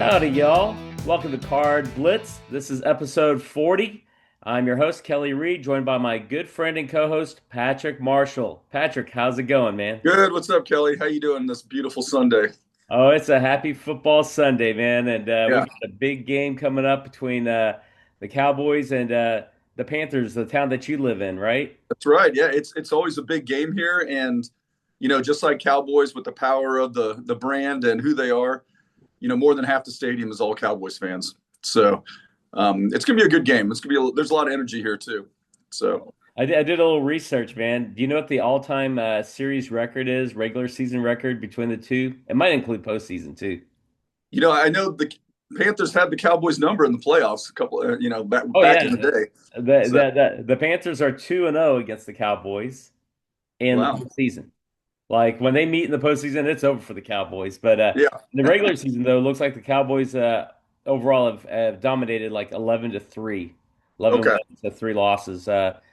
Howdy, y'all. Welcome to CardBlitz. This is episode 40. I'm your host, Kelly Reed, joined by my good friend and co-host, Patrick Marshall. Patrick, how's it going, man? Good. What's up, Kelly? How you doing this beautiful Sunday? Oh, it's a happy football Sunday, man. And we Yeah, got a big game coming up between the Cowboys and the Panthers, the town that you live in, right? that's right. Yeah, it's always a big game here, and just like Cowboys with the power of the brand and who they are, more than half the stadium is all Cowboys fans. So it's gonna be a good game. There's a lot of energy here too. So I did a little research, man. Do you know what the all-time series record is, regular season record between the two? It might include postseason too. I know the Panthers had the Cowboys number in the playoffs a couple, back Oh back yeah, in the day. So the Panthers are 2-0 against the Cowboys in the wow, postseason. Like when they meet in the postseason, it's over for the Cowboys. But yeah, in the regular season, though, it looks like the Cowboys overall have dominated like 11-3, 11 okay. wins to three losses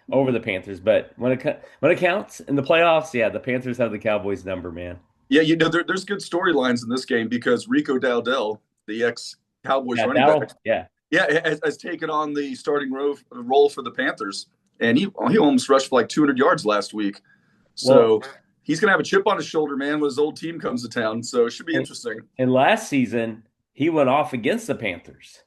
over the Panthers. But when it counts in the playoffs, yeah, the Panthers have the Cowboys number, man. Yeah, there's good storylines in this game because Rico Dowdell, the ex Cowboys Yeah, running back, Yeah. yeah, has taken on the starting role for the Panthers, and he almost rushed for like 200 yards last week. Well, So he's gonna have a chip on his shoulder, man, when his old team comes to town. So it should be and, interesting. and last season he went off against the Panthers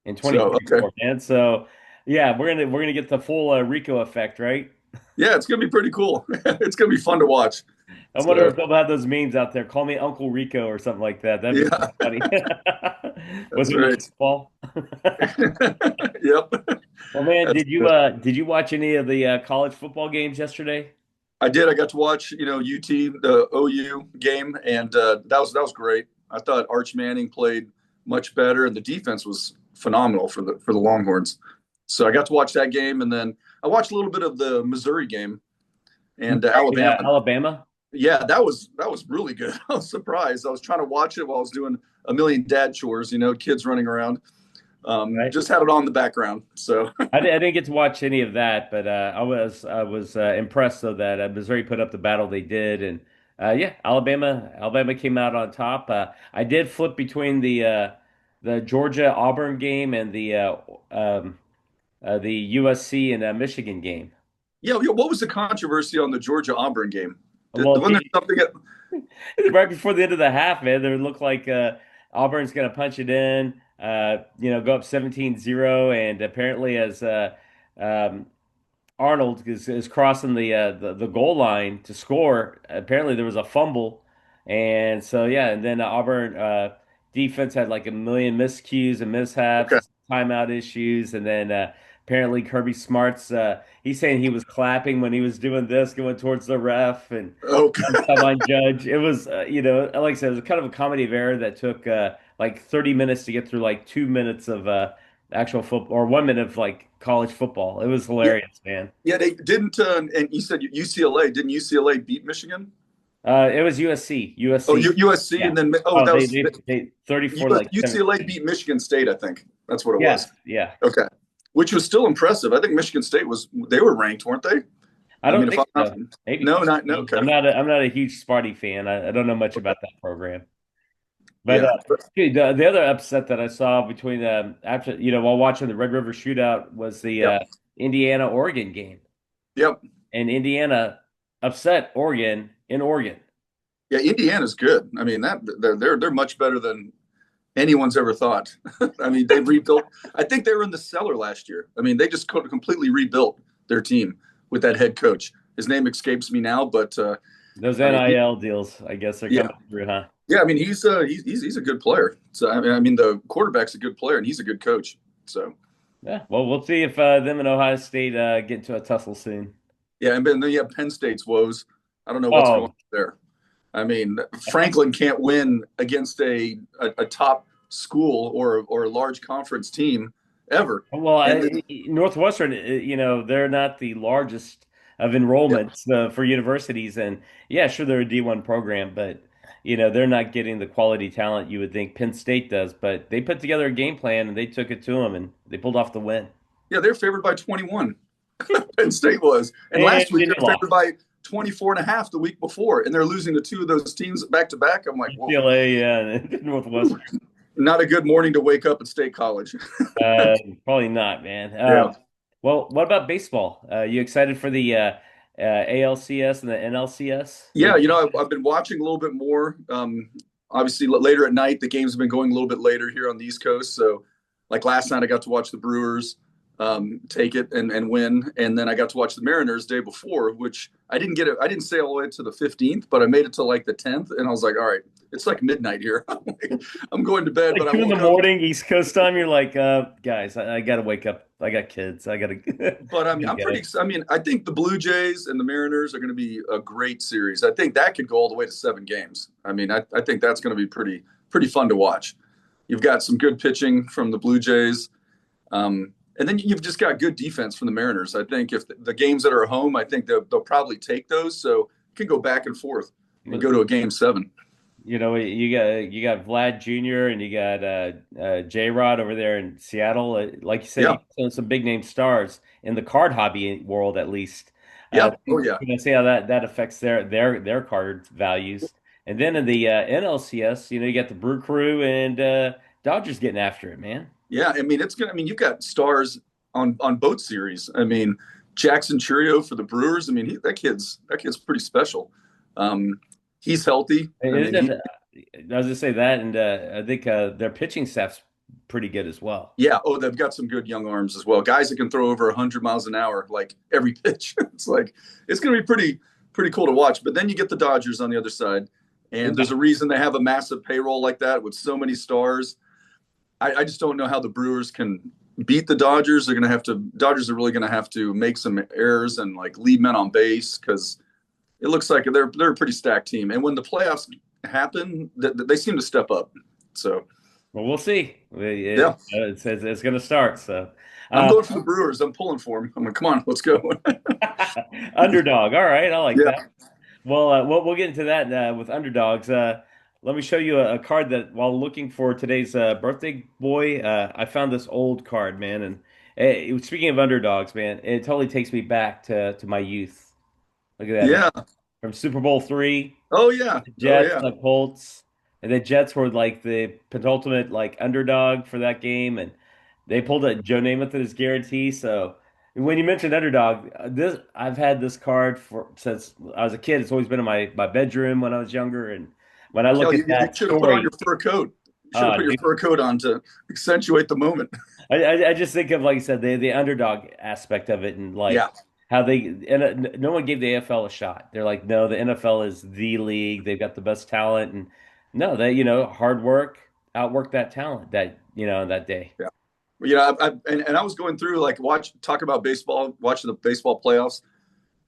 in So okay, 2024, man. So yeah, we're gonna get the full Rico effect, right? yeah, it's gonna be pretty cool. It's gonna be fun to watch. I wonder So if they'll have those memes out there. Call me Uncle Rico or something like that. That'd be yeah, pretty funny. Was that's it really right. football? Yep, Well, man, that's did you watch any of the college football games yesterday? I did. I got to watch, UT the OU game, and that was great. I thought Arch Manning played much better, and the defense was phenomenal for the Longhorns. So I got to watch that game, and then I watched a little bit of the Missouri game and Alabama. Alabama, Yeah, that was really good. I was surprised. I was trying to watch it while I was doing a million dad chores, kids running around. right? Just had it on in the background. So I didn't get to watch any of that, but I was impressed though that Missouri put up the battle they did, and yeah, Alabama came out on top. I did flip between the Georgia Auburn game and the USC and Michigan game. yeah, what was the controversy on the Georgia Auburn game? Well, Wasn't there something? right before the end of the half, man, there looked like Auburn's going to punch it in, go up 17-0, and apparently as um, Arnold is crossing the goal line to score. Apparently, there was a fumble, and so yeah, and then Auburn defense had like a million miscues and Okay, mishaps, timeout issues, and then apparently Kirby Smart's he's saying he was clapping when he was doing this, going towards the ref and okay. sideline judge. It was like I said, it was kind of a comedy of error that took like 30 minutes to get through like 2 minutes of actual football or 1 minute of like college football. It was Yeah, hilarious, man. yeah. They didn't, and you said UCLA. Didn't UCLA beat Michigan? It was USC. Oh, USC. USC, Yeah. and then Oh, that they was they, they 34 like UCLA 17. beat Michigan State. I think that's what it Yeah, was. yeah. Okay, which was still impressive. I think Michigan State they were ranked, weren't they? I I don't mean, if think I'm not, so. Maybe. no, not no. Okay, I'm not a huge Sparty fan. I don't know much about that program. But yeah, dude, the other upset that I saw between after while watching the Red River Shootout was the yep, Indiana Oregon game, yep, and Indiana upset Oregon in Oregon. yeah. Indiana's good. I mean, they're much better than anyone's ever thought. I mean, they've rebuilt. I think they were in the cellar last year. I mean, they just completely rebuilt their team with that head coach. His name escapes me now, but Those I mean, NIL deals, I guess, are yeah, coming through, huh? yeah. I mean, he's a good player. So I mean, the quarterback's a good player, and he's a good coach. So Yeah. Well, we'll see if them and Ohio State get into a tussle soon. yeah, and then you have Penn State's woes. I don't know what's going on Oh, there. I mean, Franklin can't win against a top school or a large conference team ever. well, And then, Northwestern, they're not the largest of yeah, enrollments for universities, and yeah, sure, they're a D1 program, but they're not getting the quality talent you would think Penn State does. But they put together a game plan and they took it to them, and they pulled off the win. yeah, they're favored by 21. Penn State was. And And last week then they you were favored lost. by 24 and a half the week before, and they're losing to two of those teams back to back. I'm like, whoa. UCLA, yeah, and Northwestern. not a good morning to wake up at State College. Uh, Probably not, man. Yeah. Well, what about baseball? You excited for the ALCS and the NLCS? Yeah, I've been watching a little bit more. Obviously, later at night, the games have been going a little bit later here on the East Coast. So, like last night, I got to watch the Brewers take it and win, and then I got to watch the Mariners day before, which I didn't get it. I didn't stay all the way to the 15th, but I made it to like the 10th, and I was like, all right, it's like midnight here. I'm going to bed, Like but I 2 in the woke up. morning, East Coast time. You're like, guys, I gotta wake up. I got kids. I gotta, But I I'm get pretty. it. I mean, I think the Blue Jays and the Mariners are going to be a great series. I think that could go all the way to 7 games. I mean, I think that's going to be pretty fun to watch. You've got some good pitching from the Blue Jays, and then you've just got good defense from the Mariners. I think if the games that are at home, I think they'll probably take those, so it can go back and forth and go to a game 7. You got Vlad Jr. and you got J Rod over there in Seattle. Like you said, you Yeah, got some big name stars in the card hobby world, at least. yeah, oh We're yeah, gonna see how that affects their card values. And then in the NLCS, you got the Brew Crew and Dodgers getting after it, man. yeah. I mean, it's gonna. I mean, you've got stars on both series. I mean, Jackson Churio for the Brewers. I mean, that kid's pretty special. Um, he's healthy. I And mean, he then, I was gonna say that, and I think their pitching staff's pretty good as well. Yeah. Oh, they've got some good young arms as well. Guys that can throw over 100 miles an hour, like every pitch. It's going to be pretty cool to watch. But then you get the Dodgers on the other side, and there's a reason they have a massive payroll like that with so many stars. I just don't know how the Brewers can beat the Dodgers. Dodgers are really going to have to make some errors and like leave men on base because it looks like they're a pretty stacked team. And when the playoffs happen, they seem to step up. So Well, we'll see. yeah. It's going to start. So, I'm uh, going for the Brewers. I'm pulling for them. I'm like, come on, let's go. underdog. All right, I like Yeah, that. Well, we'll get into that with underdogs. Let me show you a card that, while looking for today's birthday boy, I found this old card, man. And speaking of underdogs, man, it totally takes me back to my youth. Look at that, man. yeah. From Super Bowl III. Oh yeah, oh Jets, yeah. the Colts, and the Jets were like the penultimate like underdog for that game, and they pulled a Joe Namath as guarantee. So when you mentioned underdog, this I've had this card for since I was a kid. It's always been in my bedroom when I was younger, and when I look Kelly, at you that should have put on your story, fur coat. You should have put your dude, fur coat on to accentuate the moment. I just think of, like you said, the underdog aspect of it, and like Yeah, how no one gave the AFL a shot. They're like, no, the NFL is the league. They've got the best talent, and no, they hard work outworked that talent that day. yeah. And I was going through like talk about baseball, watching the baseball playoffs.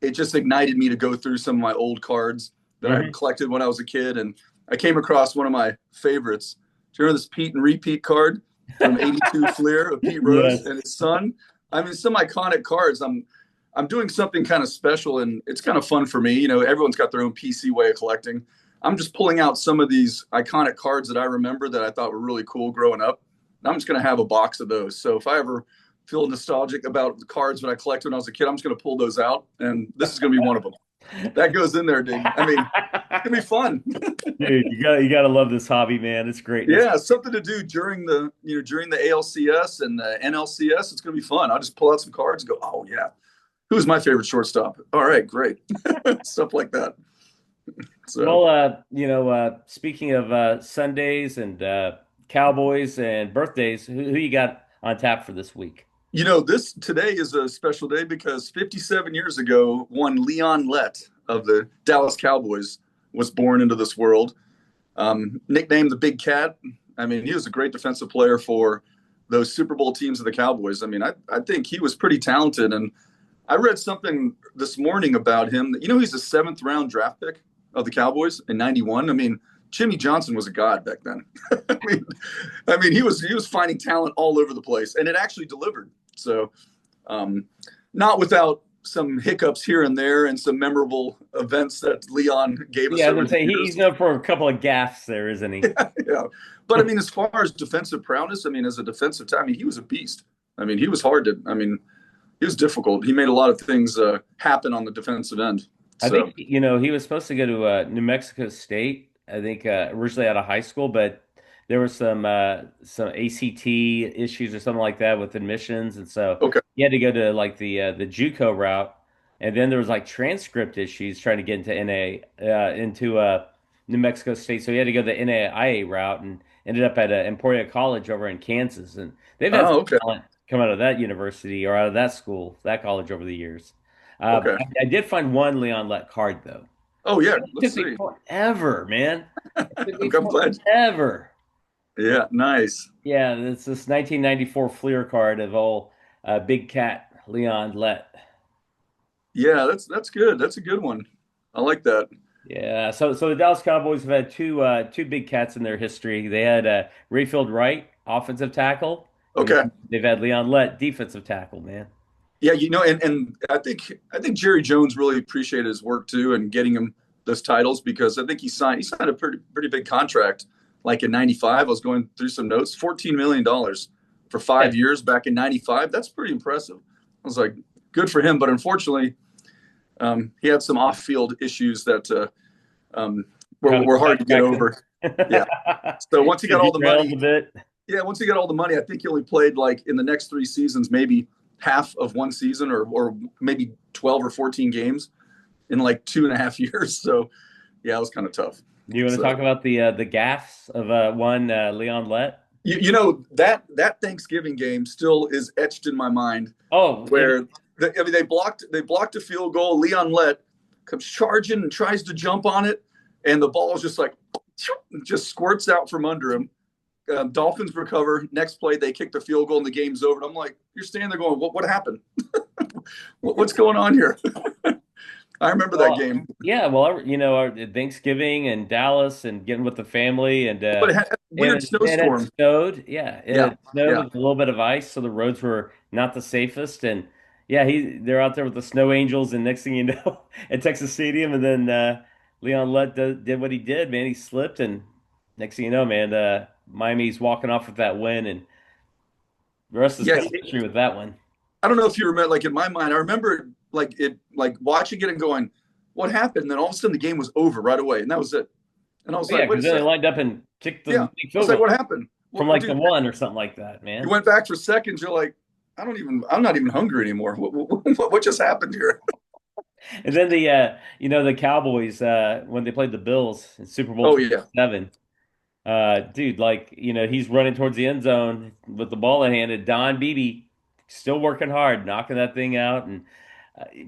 It just ignited me to go through some of my old cards that I Hmm. collected when I was a kid, and I came across one of my favorites. Do you remember this Pete and Repeat card from '82 Fleer of Pete Rose Yes. and his son? I mean, some iconic cards. I'm doing something kind of special, and it's kind of fun for me. Everyone's got their own PC way of collecting. I'm just pulling out some of these iconic cards that I remember that I thought were really cool growing up. And I'm just going to have a box of those. So if I ever feel nostalgic about the cards that I collected when I was a kid, I'm just going to pull those out, and this is going to be one of them. That goes in there, dude. I mean, it's going to be fun. Dude, you gotta love this hobby, man. It's greatness. Yeah, something to do during the ALCS and the NLCS. It's going to be fun. I'll just pull out some cards and go, oh yeah, who's my favorite shortstop? All right, great. Stuff like that. So, Well, speaking of Sundays and Cowboys and birthdays, who you got on tap for this week? this today is a special day because 57 years ago, one Leon Lett of the Dallas Cowboys was born into this world. Nicknamed the Big Cat. I mean, he was a great defensive player for those Super Bowl teams of the Cowboys. I mean, I think he was pretty talented. And I read something this morning about him. He's a seventh round draft pick of the Cowboys in '91. I mean, Jimmy Johnson was a god back then. I mean, he was finding talent all over the place, and it actually delivered. So, not without some hiccups here and there, and some memorable events that Leon gave us Yeah, I was over gonna the say he's years. known for a couple of gaffes there, isn't he? Yeah, but I mean, as far as defensive prowess, I mean, as a defensive time, I mean, he was a beast. I mean, he was hard to. I mean, he was difficult. He made a lot of things happen on the defensive end. I So think he was supposed to go to New Mexico State. I think originally out of high school, but there were some ACT issues or something like that with admissions, and so Okay. he had to go to like the JUCO route, and then there was like transcript issues trying to get into New Mexico State, so he had to go the NAIA route and ended up at Emporia College over in Kansas, and they've had Oh, some okay. talent come out of that university or out of that school, that college over the years. Okay. I did find one Leon Lett card though. Oh yeah. It Let's took me see. forever, man. It took me I'm glad. forever. Yeah. Nice. Yeah, it's this 1994 Fleer card of old Big Cat Leon Lett. Yeah. That's good. That's a good one. I like that. Yeah, so the Dallas Cowboys have had two big cats in their history. They had Rayfield Wright, offensive tackle, and Okay. then they've had Leon Lett, defensive tackle, man. Yeah, and I think Jerry Jones really appreciated his work too and getting him those titles because I think he signed a pretty big contract like in '95. I was going through some notes, $14 million for Yeah, 5 years back in '95. That's pretty impressive. I was like, good for him, but unfortunately, he had some off-field issues that kind of were hard to get back then. over. Yeah. So once he got all the Derailed a money, bit. yeah, once he got all the money, I think he only played like in the next 3 seasons, maybe half of one season or maybe 12 or 14 games in like 2.5 years. So yeah, it was kind of tough. Do you want to So talk about the gaffes of one Leon Lett? that Thanksgiving game still is etched in my mind Oh, where I mean they blocked a field goal. Leon Lett comes charging and tries to jump on it, and the ball is just like just squirts out from under him. Dolphins recover. Next play, they kick the field goal and the game's over. And I'm like, you're standing there going, what happened? What's going on here? I remember that well, game, yeah, well, our Thanksgiving and Dallas and getting with the family but it had a and weird it had snowstorm. snowed. Yeah, it Yeah, had snowed yeah, with a little bit of ice, so the roads were not the safest. And yeah, they're out there with the snow angels, and next thing you know, at Texas Stadium, and then Leon Lett did what he did, man. He slipped, and next thing you know, man, Miami's walking off with that win, and the rest is yeah. kind of history with that one. I don't know if you remember, like in my mind, I remember like watching it and going, what happened? And then all of a sudden the game was over right away, and that was it. And I was Yeah, like, wait because a then they second. lined up and kicked the Yeah, I big was field like, goal what happened? from like the Dude, one or something like that, you man. went back for seconds. You're like, I'm not even hungry anymore. What just happened here? And then the Cowboys when they played the Bills in Super Bowl Oh yeah, 27, dude, like he's running towards the end zone with the ball in hand, and Don Beebe still working hard, knocking that thing out, and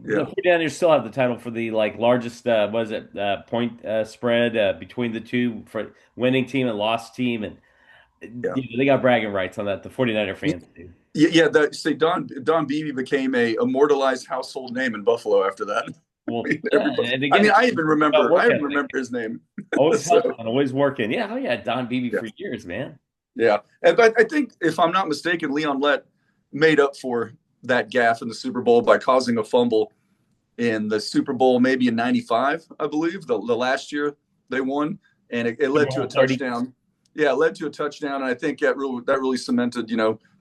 the yeah, 49ers still have the title for the like largest was it point spread between the two for winning team and lost team, and yeah. they got bragging rights on that. The 49er fans do. Yeah, that say Don Beebe became a immortalized household name in Buffalo after that. Well, yeah, Everybody, and I mean, again, about I work even ethic. remember his name. Always So hustling, always working. Yeah, oh yeah, Don Beebe yeah, for years, man. yeah. And but I think if I'm not mistaken, Leon Lett made up for that gaffe in the Super Bowl by causing a fumble in the Super Bowl, maybe in '95, I believe, the last year they won, and it Super led to a Bowl 30. touchdown. Yeah, it led to a touchdown, and I think that really cemented.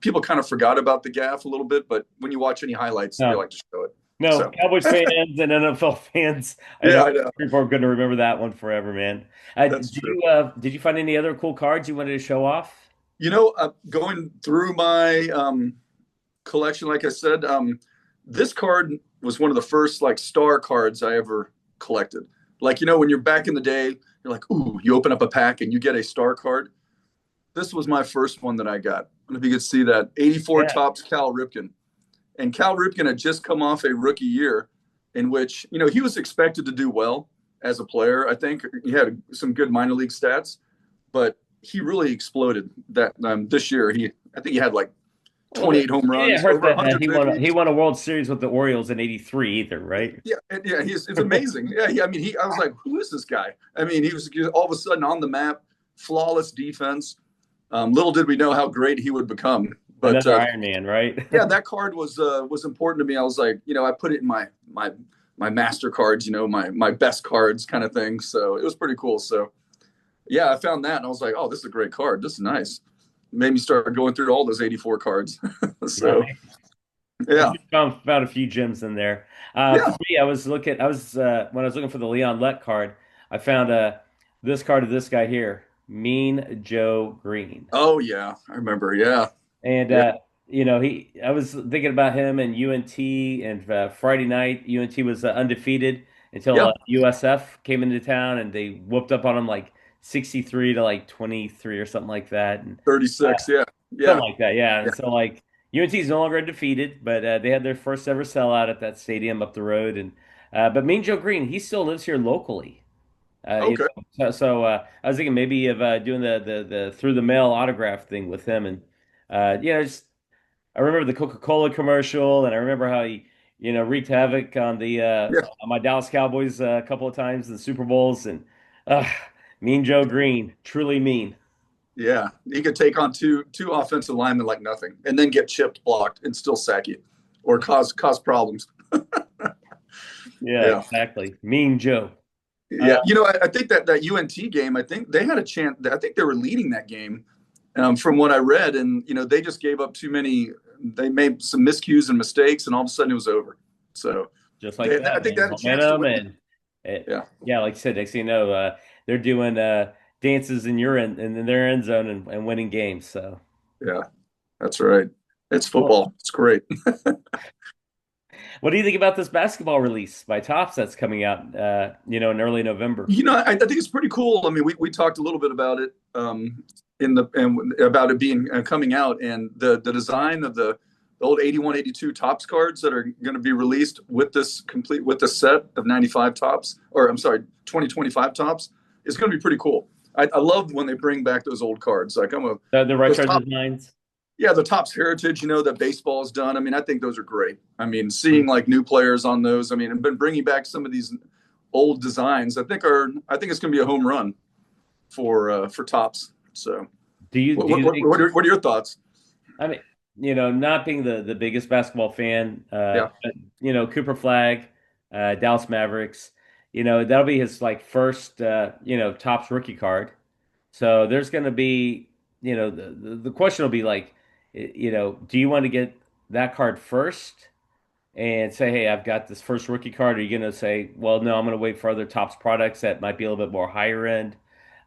People kind of forgot about the gaffe a little bit, but when you watch any highlights, they No, like to show it. no, So Cowboys fans and NFL fans, I yeah, know I know. people are going to remember that one forever, man. That's true. Did you find any other cool cards you wanted to show off? Going through my collection, like I said, this card was one of the first like star cards I ever collected. Like, when you're back in the day, you're like, ooh, you open up a pack and you get a star card. This was my first one that I got. I don't know if you could see that. 84 Yeah, tops Cal Ripken. And Cal Ripken had just come off a rookie year in which, he was expected to do well as a player. I think he had some good minor league stats, but he really exploded that this year. I think he had like well, 28 home yeah, I runs, heard over that 100 big he leagues. won a World Series with the Orioles in '83 either, right? Yeah, yeah, it's amazing. Yeah, I mean, I was like, who is this guy? I mean, he was all of a sudden on the map, flawless defense. Little did we know how great he would become. But Another Iron Man, right? yeah, that card was important to me. I was like, I put it in my master cards, my best cards kind of thing. So it was pretty cool. So yeah, I found that and I was like, oh, this is a great card. This is nice. Made me start going through all those 84 cards. So Nice. I yeah, found a few gems in there. For yeah. me, I was when I was looking for the Leon Lett card, I found this card of this guy here. Mean Joe Green. Oh yeah, I remember. Yeah, And yeah, I was thinking about him and UNT, and Friday night UNT was undefeated until yeah. USF came into town and they whooped up on them like 63 to like 23 or something like that. And 36. Yeah, something yeah, like that, yeah. yeah. And so like UNT is no longer undefeated, but they had their first ever sellout at that stadium up the road. And but Mean Joe Green, he still lives here locally. Okay. I was thinking maybe of doing the through the mail autograph thing with him, and just I remember the Coca-Cola commercial, and I remember how he wreaked havoc on the Yeah, on my Dallas Cowboys a couple of times in the Super Bowls, and uh, Mean Joe Green, truly mean. yeah. He could take on two offensive linemen like nothing, and then get chipped, blocked, and still sack you, or cause problems. Yeah, Yeah. exactly. Mean Joe. Uh, Yeah, I think that UNT game, I think they had a chance. I think they were leading that game, from what I read, and they just gave up too many. They made some miscues and mistakes, and all of a sudden it was over. So just like I that, think they man. had a chance to Momentum win. and Yeah, yeah, like you said, next thing you know, they're doing dances in your end in their end zone and winning games. So, yeah, that's right. It's well, football. It's great. what do you think about this basketball release by Topps that's coming out, in early November? I think it's pretty cool. I mean, we talked a little bit about it, in the and about it being coming out, and the design of the old 81, 82 tops cards that are going to be released with this set of 95 tops, or I'm sorry, 2025 tops, is going to be pretty cool. I love when they bring back those old cards. Like The those retro top, designs. yeah, the tops heritage, that baseball's done. I mean, I think those are great. I mean, seeing like new players on those. I mean, I've been bringing back some of these old designs. I think it's going to be a home run for tops. So, Do you think? what are your thoughts? I mean, not being the biggest basketball fan, Yeah, but Cooper Flag, Dallas Mavericks, that'll be his like first Topps rookie card. So there's going to be, the question will be like, do you want to get that card first and say, hey, I've got this first rookie card? Or are you going to say, well, no, I'm going to wait for other Topps products that might be a little bit more higher end,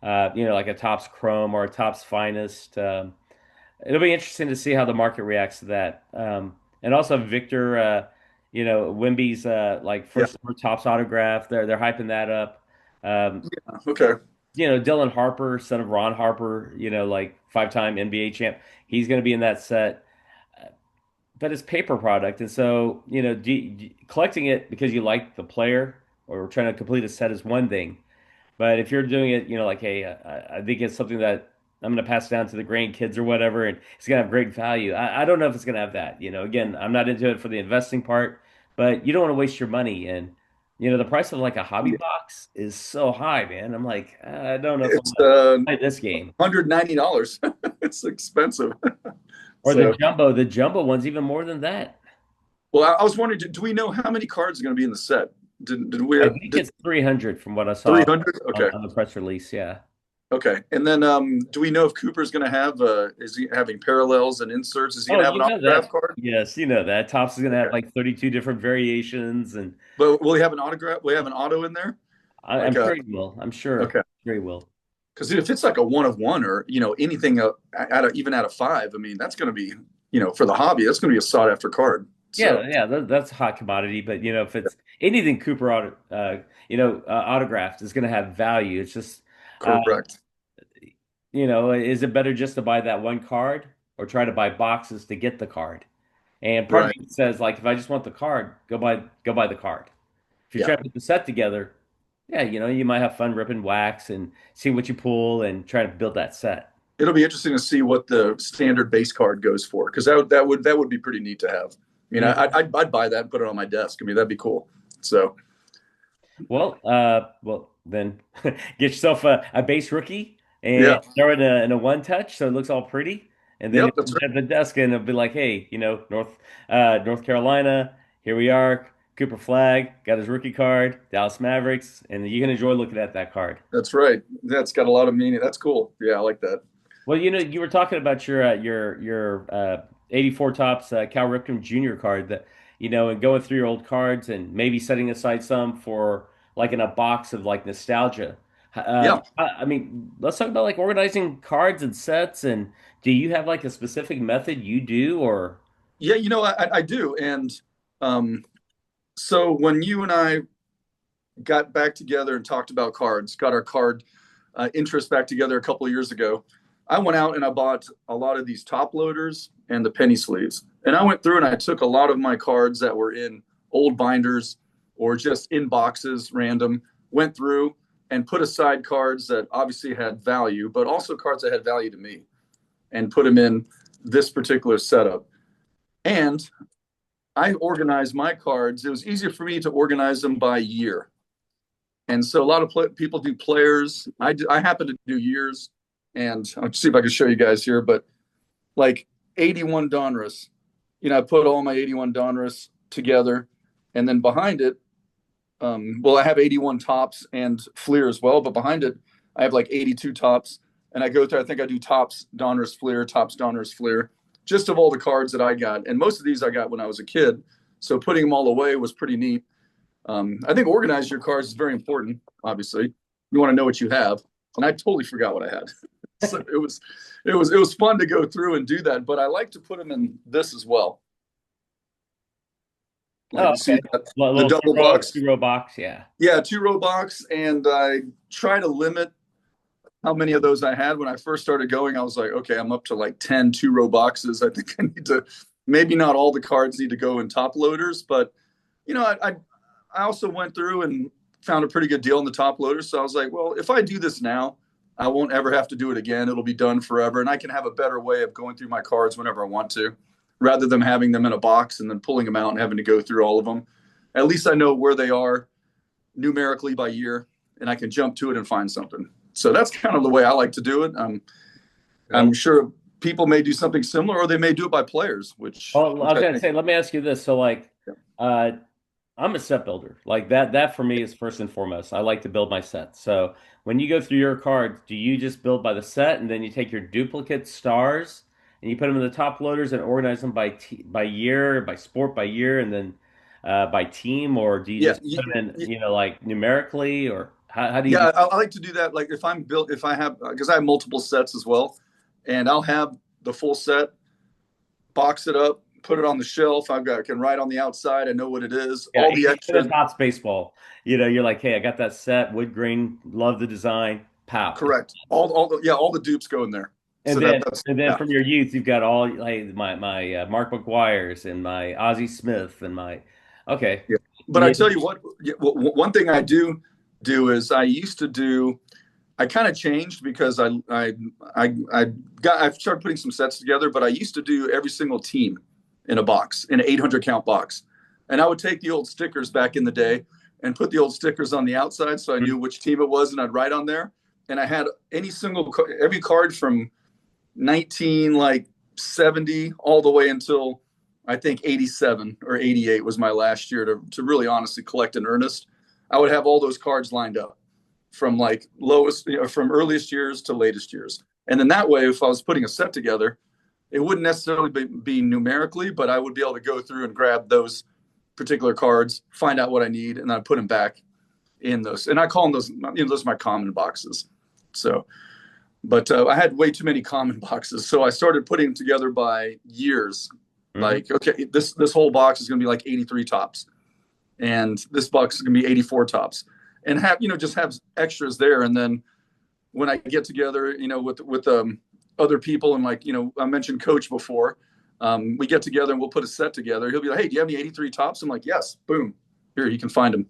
like a Topps Chrome or a Topps Finest. It'll be interesting to see how the market reacts to that. And also Victor, Wimby's like yeah, first ever Topps autograph. They're hyping that up. Um, okay, Dylan Harper, son of Ron Harper, like five-time NBA champ. He's going to be in that set, but it's paper product, and so collecting it because you like the player or trying to complete a set is one thing. But if you're doing it, like, hey, I think it's something that I'm going to pass down to the grandkids or whatever, and it's going to have great value. I don't know if it's going to have that. Again, I'm not into it for the investing part, but you don't want to waste your money. And, the price of like a hobby yeah. box is so high, man. I'm like, I don't know if I'm It's going to play this game. $190. It's expensive. Or the So, jumbo, the jumbo one's even more than that. well, I was wondering, do we know how many cards are going to be in the set? Did we I think did it's 300 from what I saw 300? Okay, on the press release. Yeah. okay. And then, do we know if Cooper's going to have? Is he having parallels and inserts? Is he going Oh, to have an you know that. autograph card? Yes, you know that. Topps is gonna have Okay, like 32 different variations, and but will he have an autograph? Will he have an auto in there? I'm Like sure he will. I'm sure. okay. Sure he will. Because if it's like a one of one, or anything even out of five, I mean that's going to be, for the hobby, that's going to be a sought after card. Yeah, So yeah, that's a hot commodity. But if it's anything Cooper autographed is gonna have value. It's just, uh, correct. is it better just to buy that one card or try to buy boxes to get the card? And part of Right. me says like, if I just want the card, go buy the card. If you're Yeah. trying to put the set together, yeah, you might have fun ripping wax and see what you pull and try to build that set. It'll be interesting to see what the standard base card goes for, because that would be pretty neat to have. I mean, Mhm. I'd buy that and put it on my desk. I mean, that'd be cool. So Well, then get yourself a base rookie yeah, and throw it in a one touch so it looks all pretty, and then yep, that's right. at the desk and it'll be like, hey, North Carolina, here we are. Cooper Flag got his rookie card, Dallas Mavericks, and you can enjoy looking at that card. That's right. That's got a lot of meaning. That's cool. Yeah, I like that. Well, you were talking about your 84 tops Cal Ripken Jr. card that and going through your old cards and maybe setting aside some for like in a box of like nostalgia. Yeah. I mean, let's talk about like organizing cards and sets. And do you have like a specific method you do, or? Yeah, I do. And um, so when you and I got back together and talked about cards, got our card interest back together a couple of years ago, I went out and I bought a lot of these top loaders and the penny sleeves. And I went through and I took a lot of my cards that were in old binders or just in boxes, random, went through and put aside cards that obviously had value, but also cards that had value to me and put them in this particular setup. And I organized my cards. It was easier for me to organize them by year. And so a lot of people do players. I happen to do years. And I'll see if I can show you guys here. But like 81 Donruss, I put all my 81 Donruss together. And then behind it, well, I have 81 tops and Fleer as well. But behind it, I have like 82 tops. And I go through, I think I do tops, Donruss, Fleer, tops, Donruss, Fleer, just of all the cards that I got. And most of these I got when I was a kid. So putting them all away was pretty neat. I think organize your cards is very important. Obviously, you want to know what you have, and I totally forgot what I had. So it was fun to go through and do that. But I like to put them in this as well. Like Oh, you see okay. that the Little double box, 2 row box, yeah. yeah, 2 row box, and I try to limit how many of those I had when I first started going. I was like, okay, I'm up to like 10 2 row boxes. I think I need to maybe not all the cards need to go in top loaders, but I also went through and found a pretty good deal on the top loader. So I was like, well, if I do this now, I won't ever have to do it again. It'll be done forever. And I can have a better way of going through my cards whenever I want to, rather than having them in a box and then pulling them out and having to go through all of them. At least I know where they are numerically by year and I can jump to it and find something. So that's kind of the way I like to do it. I'm sure people may do something similar or they may do it by players, which, Well, I which was I gonna think, say, let me ask you this. So like, yeah. uh, I'm a set builder. Like that for me is first and foremost. I like to build my sets. So when you go through your cards, do you just build by the set and then you take your duplicate stars and you put them in the top loaders and organize them by year, by sport, by year, and then by team, or do you Yeah. just put them in, like numerically, or how do you do? Yeah, I like to do that. Like if I have, because I have multiple sets as well, and I'll have the full set, box it up, put it on the shelf. I can write on the outside. I know what it is. Yeah, All the 80% extras, of Topps baseball. You're like, hey, I got that set, wood grain, love the design, pow. correct. All the dupes go in there. And So then that's and then yeah. from your youth, you've got all like my Mark McGuire's and my Ozzie Smith and my okay. Yeah. But I Yeah. tell you what, one thing I do is I used to do. I kind of changed because I started putting some sets together, but I used to do every single team in a box, in an 800 count box. And I would take the old stickers back in the day and put the old stickers on the outside so I knew which team it was and I'd write on there. And I had every card from 19 like 70 all the way until I think 87 or 88 was my last year to really honestly collect in earnest. I would have all those cards lined up from like lowest, from earliest years to latest years. And then that way, if I was putting a set together, it wouldn't necessarily be numerically, but I would be able to go through and grab those particular cards, find out what I need, and then I put them back in those. And I call them those are my common boxes. So, but I had way too many common boxes. So I started putting them together by years. Mhm. Like, okay, this whole box is going to be like 83 tops. And this box is going to be 84 tops. And just have extras there. And then when I get together, with other people and like, I mentioned Coach before, we get together and we'll put a set together. He'll be like, hey, do you have any 83 tops? I'm like, yes, boom. Here, you can find them.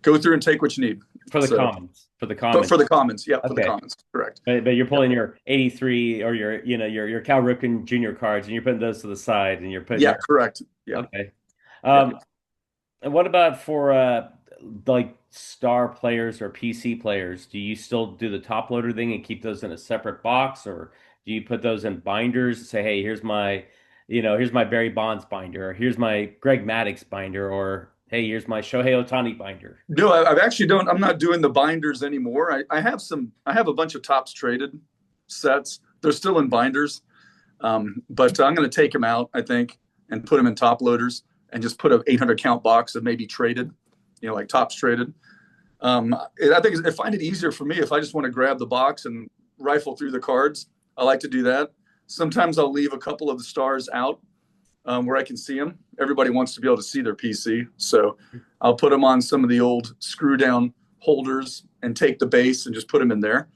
Go through and take what you need. For the So, commons. For the but commons. for the commons, yeah, for the Okay. commons, correct. But you're Yeah, pulling your 83 or your Cal Ripken Jr. cards and you're putting those to the side and you're putting yeah, your correct. Yeah, okay. yeah. Um, and what about for like star players or PC players? Do you still do the top loader thing and keep those in a separate box, or do you put those in binders and say, hey, here's my Barry Bonds binder, or here's my Greg Maddux binder, or hey, here's my Shohei Ohtani binder? No, I've actually don't. I'm not doing the binders anymore. I have some. I have a bunch of tops traded sets. They're still in binders, but I'm going to take them out, I think, and put them in top loaders and just put an 800 count box of maybe traded, like tops traded. I think I find it easier for me if I just want to grab the box and rifle through the cards. I like to do that. Sometimes I'll leave a couple of the stars out where I can see them. Everybody wants to be able to see their PC, so I'll put them on some of the old screw down holders and take the base and just put them in there.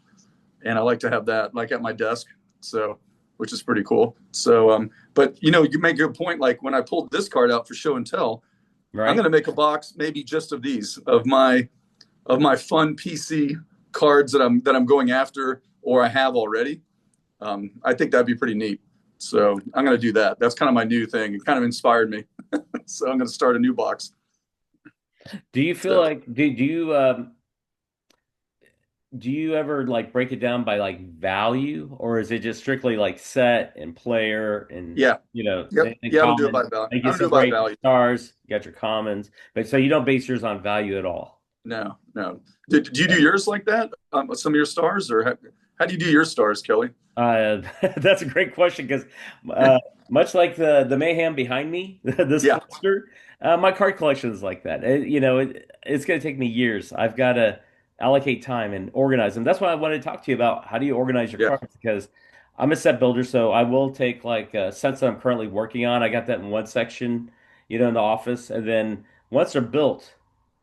And I like to have that like at my desk, so which is pretty cool. So, but you make a good point. Like when I pulled this card out for show and tell, I'm Right? going to make a box maybe just of these of my fun PC cards that I'm going after or I have already. I think that'd be pretty neat. So I'm going to do that. That's kind of my new thing. It kind of inspired me. So I'm going to start a new box. Do you feel So like do you ever like break it down by like value, or is it just strictly like set and player and yeah, yep, and yeah. I don't do it by common? value. Like I you don't do it by separate your value. stars, you got your commons, but so you don't base yours on value at all. No, no. Do you do yours like that? Some of your stars, or how do you do your stars, Kelly? That's a great question because uh, much like the mayhem behind me, this Yeah, cluster, my card collection is like that. It's going to take me years. I've got to allocate time and organize them. That's why I wanted to talk to you about how do you organize your yeah, cards because I'm a set builder, so I will take like sets that I'm currently working on. I got that in one section, in the office, and then once they're built,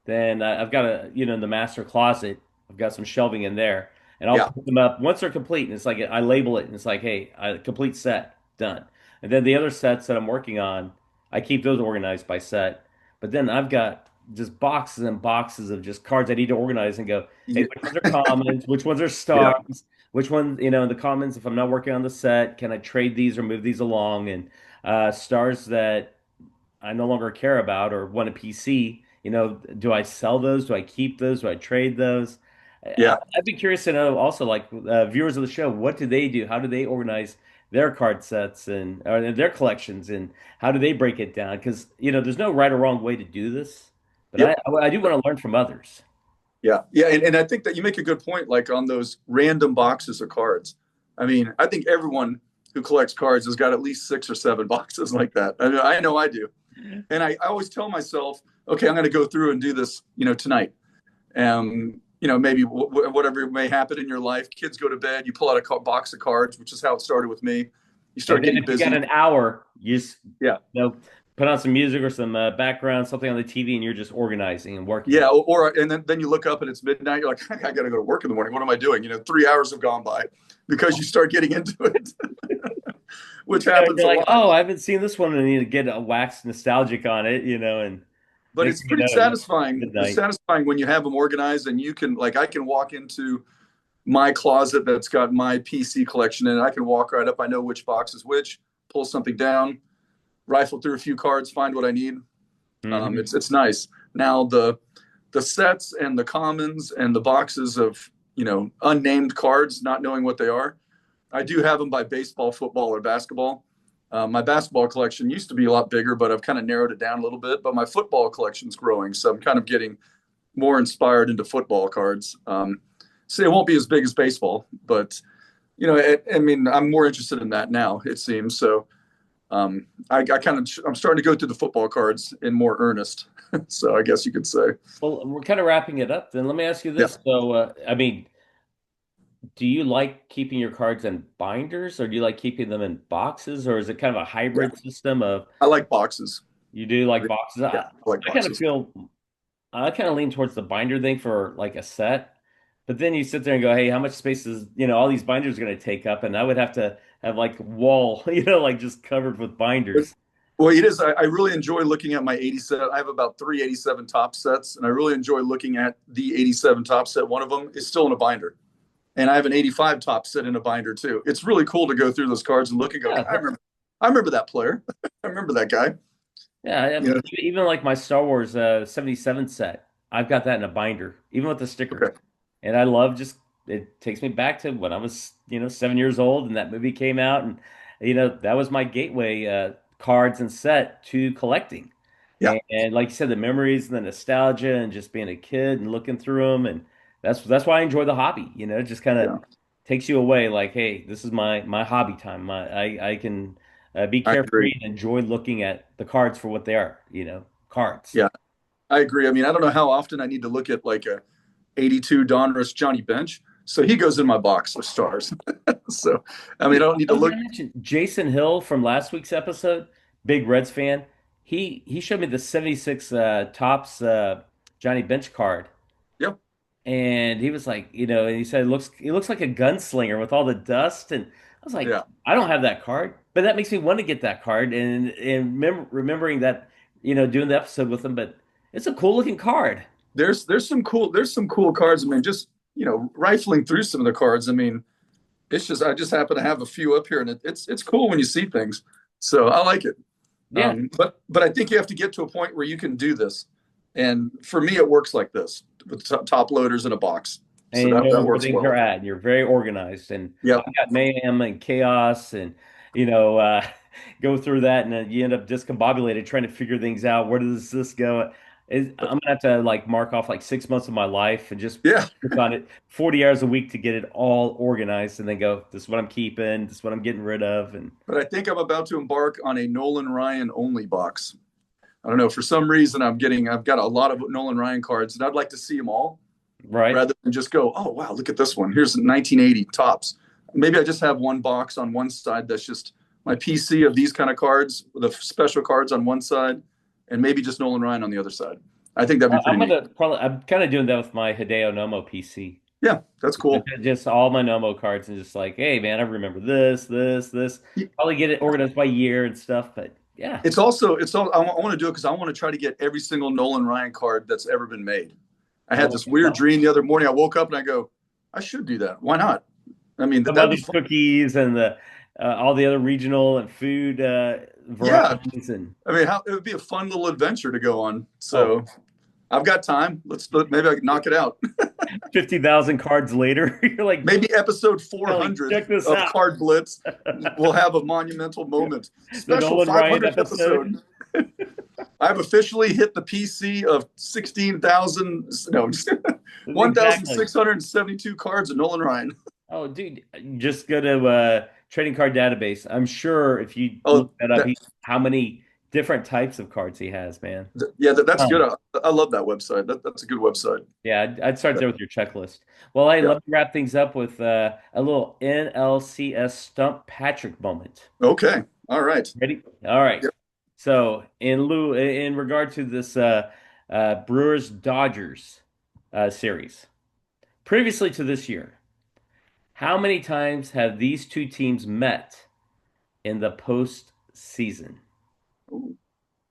then I've got in the master closet, I've got some shelving in there and I'll yeah, put them up once they're complete. And it's like I label it, and it's like, hey, complete set done. And then the other sets that I'm working on, I keep those organized by set. But then I've got just boxes and boxes of just cards I need to organize and go, hey, yeah, which ones are commons, which ones are yeah, stars, which one, the commons. If I'm not working on the set, can I trade these or move these along? And stars that I no longer care about or want a PC, do I sell those? Do I keep those? Do I trade those? yeah. I'd be curious to know also, like viewers of the show, what do they do? How do they organize their card sets and or their collections, and how do they break it down? Because there's no right or wrong way to do this, but Yep. I do want to learn from others. Yeah, yeah, and I think that you make a good point. Like on those random boxes of cards. I mean, I think everyone who collects cards has got at least 6 or 7 boxes like that. I know I do, and I always tell myself, okay, I'm going to go through and do this, tonight. Maybe whatever may happen in your life. Kids go to bed, you pull out a box of cards, which is how it started with me. You start And then getting if you got busy. an hour, you just Yeah, put on some music or some background, something on the TV, and you're just organizing and working. yeah, or and then you look up and it's midnight. You're like, I got to go to work in the morning. What am I doing? 3 hours have gone by because you start getting into it, which Yeah, happens you're a like, lot. oh, I haven't seen this one, and you need to get a wax nostalgic on it, and But next it's thing you pretty know, it's satisfying. It's midnight. satisfying when you have them organized and you can like I can walk into my closet that's got my PC collection in it. I can walk right up. I know which box is which. Pull something down, rifle through a few cards, find what I need. Hmm. It's nice. Now the sets and the commons and the boxes of unnamed cards, not knowing what they are. I do have them by baseball, football, or basketball. My basketball collection used to be a lot bigger, but I've kind of narrowed it down a little bit. But my football collection's growing, so I'm kind of getting more inspired into football cards. So it won't be as big as baseball, but I mean, I'm more interested in that now. It seems so. I'm starting to go through the football cards in more earnest. So I guess you could say, Well, we're kind of wrapping it up. Then let me ask you yeah, this. So, I mean, do you like keeping your cards in binders, or do you like keeping them in boxes, or is it kind of a yeah. hybrid system of I like boxes. you do like boxes? Yeah, I like I kind of boxes. feel I kind of lean towards the binder thing for like a set, but then you sit there and go, hey, how much space is, all these binders going to take up? And I would have to have like wall, like just covered with binders. Well, it is. I really enjoy looking at my 87. I have about 387 top sets, and I really enjoy looking at the 87 top set. One of them is still in a binder, and I have an 85 top set in a binder too. It's really cool to go through those cards and look and go, Yeah, I remember that player. I remember that guy. yeah. You know, Even like my Star Wars 77 set, I've got that in a binder, even with the sticker. okay, And I love just it takes me back to when I was, 7 years old and that movie came out. And, that was my gateway cards and set to collecting. yeah, And like you said, the memories and the nostalgia and just being a kid and looking through them. And that's why I enjoy the hobby, it just kind of yeah. takes you away like, hey, this is my hobby time. I can be I agree. carefree and enjoy looking at the cards for what they are, cards. Yeah, I agree. I mean, I don't know how often I need to look at like '82 Donruss Johnny Bench. So he goes in my box of stars. So, I mean, I don't need I to was look. going to mention Jason Hill from last week's episode, big Reds fan. He showed me the 76 Topps Johnny Bench card, Yep. and he was like, and he said he looks like a gunslinger with all the dust, and I was like, Yeah. I don't have that card, but that makes me want to get that card, and remembering that, doing the episode with him, but it's a cool looking card. There's some cool cards. I mean, just rifling through some of the cards. I mean, it's just I just happen to have a few up here, and it's cool when you see things. So I like it. Yeah, But I think you have to get to a point where you can do this. And for me, it works like this with top loaders in a box. and So you that know where works things are well. at. And you're very organized, and Yep. I've got mayhem and chaos, and you know, uh, go through that, and then you end up discombobulated trying to figure things out. Where does this go? I'm gonna have to like mark off like 6 months of my life and just Yeah. work on it 40 hours a week to get it all organized, and then go, this is what I'm keeping, this is what I'm getting rid of, and But I think I'm about to embark on a Nolan Ryan only box. I don't know. For some reason, I've got a lot of Nolan Ryan cards, and I'd like to see them all right. rather than just go, oh, wow, look at this one. Here's 1980 tops. Maybe I just have one box on one side that's just my PC of these kind of cards, the special cards on one side, and maybe just Nolan Ryan on the other side. I think that'd be pretty neat. I'm kind of doing that with my Hideo Nomo PC. Yeah, that's cool. Just all my Nomo cards and just like, hey man, I remember this. Probably get it organized by year and stuff, but yeah. I want to do it because I want to try to get every single Nolan Ryan card that's ever been made. I had Oh, this weird dream the other morning. I woke up and I go, I should do that. Why not? I mean, the that'd be mother's fun. cookies and the all the other regional and food Yeah. varieties and I mean, it would be a fun little adventure to go on. oh, So I've got time. Maybe I can knock it out. 50,000 cards later, you're like, Maybe episode Kelly, 400 check this of out. CardBlitz will have a monumental moment. The Special Nolan Ryan 500th episode. episode. I've officially hit the PC of 16,000, no, Exactly. 1,672 cards of Nolan Ryan. Oh, dude, just go to trading card database. I'm sure if you look Oh, that up, how many different types of cards he has, man. yeah, that's good. Tons. I love that website. That's a good website. Yeah, I'd start there with your checklist. Well, hey, Yeah. let me wrap things up with a little NLCS Stump Patrick moment. Okay. All right. Ready? All right. Yep. So, in regard to this Brewers Dodgers series, previously to this year, how many times have these two teams met in the postseason?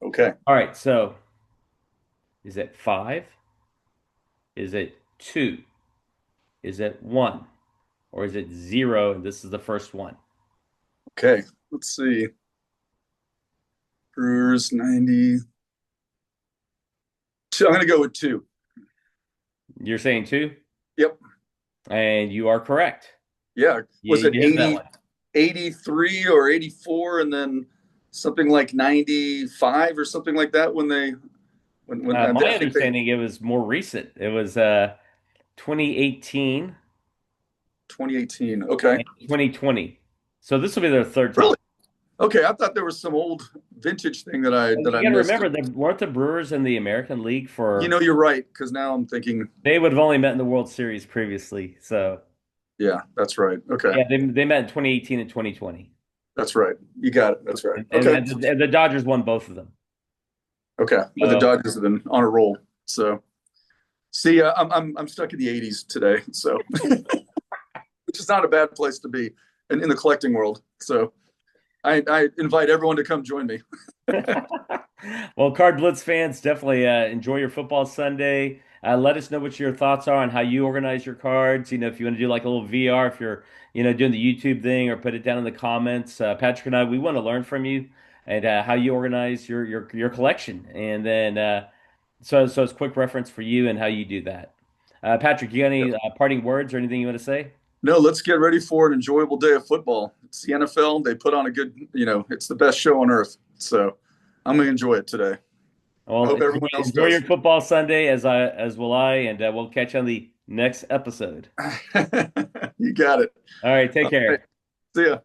Okay. All right. So, is it five? Is it two? Is it one? Or is it zero? And this is the first one. Okay. Let's see. Brewers 90. I'm going to go with two. You're saying two? Yep. And you are correct. Yeah. Was it You hit that one. 83 or 84 and then something like 95 or something like that when I My think they understanding, it was more recent. It was 2018 2018. Okay. and 2020. So this will be their third time. Really? Okay, I thought there was some old vintage thing that I And that you I got to missed. remember, they weren't the Brewers in the American League You're right because now I'm thinking, they would have only met in the World Series previously. So yeah, that's right. Okay. yeah, they met in 2018 and 2020. That's right. You got it. That's right. And Okay. the Dodgers won both of them. Okay. But the So Dodgers have been on a roll. So see, I'm stuck in the 80s today. So which is not a bad place to be in the collecting world. So I invite everyone to come join me. well, CardBlitz fans, definitely enjoy your football Sunday. Let us know what your thoughts are on how you organize your cards. If you want to do like a little VR, if you're, doing the YouTube thing, or put it down in the comments. Patrick and I, we want to learn from you and how you organize your collection. And then so it's quick reference for you and how you do that. Patrick, you got any parting words or anything you want to say? No, let's get ready for an enjoyable day of football. It's the NFL. They put on a good, it's the best show on earth. So I'm going to enjoy it today. I Well, hope everyone else enjoy your does. football Sunday as will I, and we'll catch you on the next episode. You got it. All right, take All right. care. See ya.